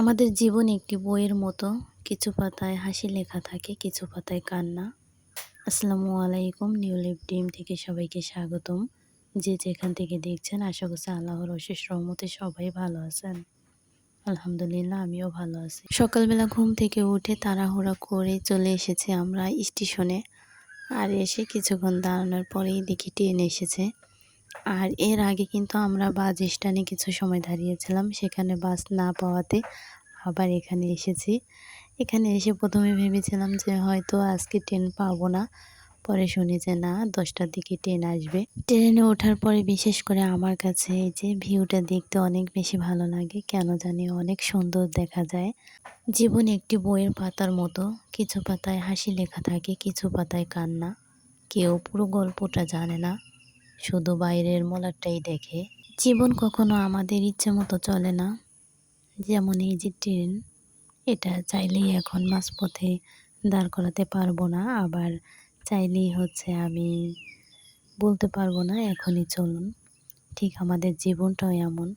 আমাদের জীবন একটি বইয়ের মতো। কিছু পাতায় হাসি লেখা থাকে, কিছু পাতায় কান্না। আসসালামু আলাইকুম। নিউ লিভ ড্রিম থেকে সবাইকে স্বাগতম। যে যেখান থেকে দেখছেন, আশা করছি আল্লাহর অশেষ রহমতে সবাই ভালো আছেন। আলহামদুলিল্লাহ, আমিও ভালো আছি। সকালবেলা ঘুম থেকে উঠে তাড়াহুড়া করে চলে এসেছি আমরা স্টেশনে। আর এসে কিছুক্ষণ দাঁড়ানোর পরেই দেখি ট্রেন এসেছে। আর এর আগে কিন্তু আমরা বাস স্ট্যান্ডে কিছু সময় দাঁড়িয়েছিলাম, সেখানে বাস না পাওয়াতে আবার এখানে এসেছি। এখানে এসে প্রথমে ভেবেছিলাম যে হয়তো আজকে ট্রেন পাবো না, পরে শুনি যে না, 10টার দিকে ট্রেন আসবে। ট্রেনে ওঠার পরে বিশেষ করে আমার কাছে এই যে ভিউটা দেখতে অনেক বেশি ভালো লাগে, কেন জানি অনেক সুন্দর দেখা যায়। জীবন একটি বইয়ের পাতার মতো, কিছু পাতায় হাসি লেখা থাকে, কিছু পাতায় কান্না। কেউ পুরো গল্পটা জানে না, শুধু বাইরের মোড়টাই দেখে। জীবন কখনো আমাদের ইচ্ছে মতো চলে না। যেমন এই যে ট্রেন, এটা চাইলেই এখন মাঝপথে দাঁড় করাতে পারবো না, আবার চাইলেই আমি বলতে পারবো না এখনই চলুন। ঠিক আমাদের জীবনটাও এমন,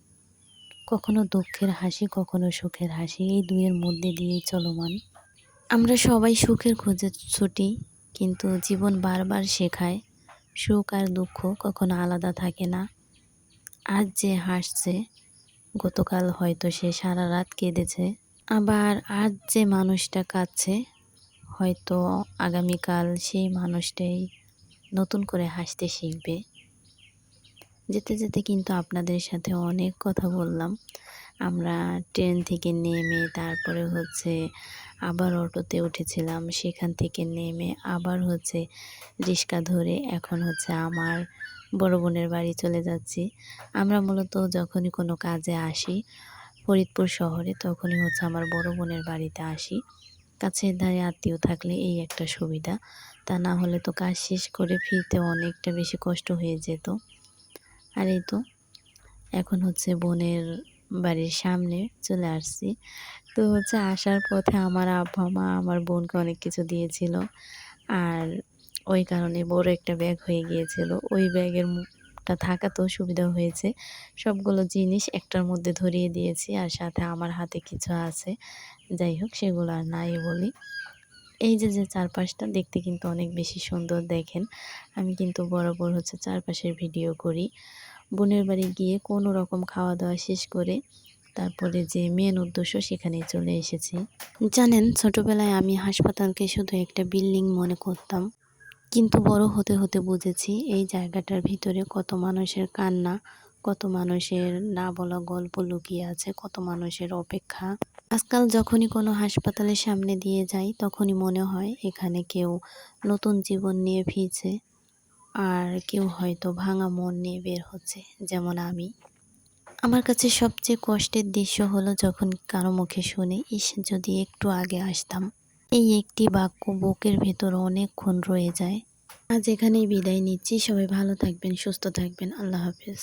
কখনো দুঃখের হাসি, কখনো সুখের হাসি, এই দুইয়ের মধ্যে দিয়েই চলমান। আমরা সবাই সুখের খোঁজে ছুটি, কিন্তু জীবন বারবার শেখায় সুখ আর দুঃখ কখনো আলাদা থাকে না। আজ যে হাসছে, গতকাল হয়তো সে সারা রাত কেঁদেছে। আবার আজ যে মানুষটা কাঁদছে, হয়তো আগামীকাল সেই মানুষটাই নতুন করে হাসতে শিখবে। যেতে যেতে কিন্তু আপনাদের সাথে অনেক কথা বললাম। আমরা ট্রেন থেকে নেমে তারপরে আবার অটোতে উঠেছিলাম, সেখান থেকে নেমে আবার রিক্সা ধরে এখন আমার বড় বোনের বাড়ি চলে যাচ্ছি। আমরা মূলত যখনই কোনো কাজে আসি ফরিদপুর শহরে, তখনই আমার বড় বোনের বাড়িতে আসি। কাছের ধারে আত্মীয় থাকলে এই একটা সুবিধা, তা না হলে তো কাজ শেষ করে ফিরতে অনেকটা বেশি কষ্ট হয়ে যেত। আর এই তো এখন বোনের বাড়ির সামনে চলে আসছি। তো আসার পথে আমার আব্বা মা আমার বোনকে অনেক কিছু দিয়েছিল, আর ওই কারণে বড় একটা ব্যাগ হয়ে গিয়েছিল। ওই ব্যাগের মুখটা থাকাতেও সুবিধা হয়েছে, সবগুলো জিনিস একটার মধ্যে ধরিয়ে দিয়েছি, আর সাথে আমার হাতে কিছু আছে। যাই হোক, সেগুলো আর নাই বলি। এই যে চারপাশটা দেখতে কিন্তু অনেক বেশি সুন্দর। দেখেন, আমি কিন্তু বরাবর চারপাশের ভিডিও করি। বোনের বাড়ি গিয়ে কোনো রকম খাওয়া দাওয়া শেষ করে তারপরে যে মেন উদ্দেশ্য, সেখানে চলে এসেছি। জানেন, ছোটবেলায় আমি হাসপাতালকে শুধু একটা বিল্ডিং মনে করতাম, কিন্তু বড় হতে হতে বুঝেছি এই জায়গাটার ভিতরে কত মানুষের কান্না, কত মানুষের না বলা গল্প লুকিয়ে আছে, কত মানুষের অপেক্ষা। আজকাল যখনই কোনো হাসপাতালের সামনে দিয়ে যাই, তখনই মনে হয় এখানে কেউ নতুন জীবন নিয়ে ফিরছে, আর কেউ হয়তো ভাঙা মন নিয়ে বের হচ্ছে, যেমন আমি। আমার কাছে সবচেয়ে কষ্টের দৃশ্য হলো যখন কারো মুখে শুনি, ইস যদি একটু আগে আসতাম। এই একটি বাক্য বুকের ভেতর অনেকক্ষণ রয়ে যায়। আজ এখানেই বিদায় নিচ্ছি। সবাই ভালো থাকবেন, সুস্থ থাকবেন। আল্লাহ হাফেজ।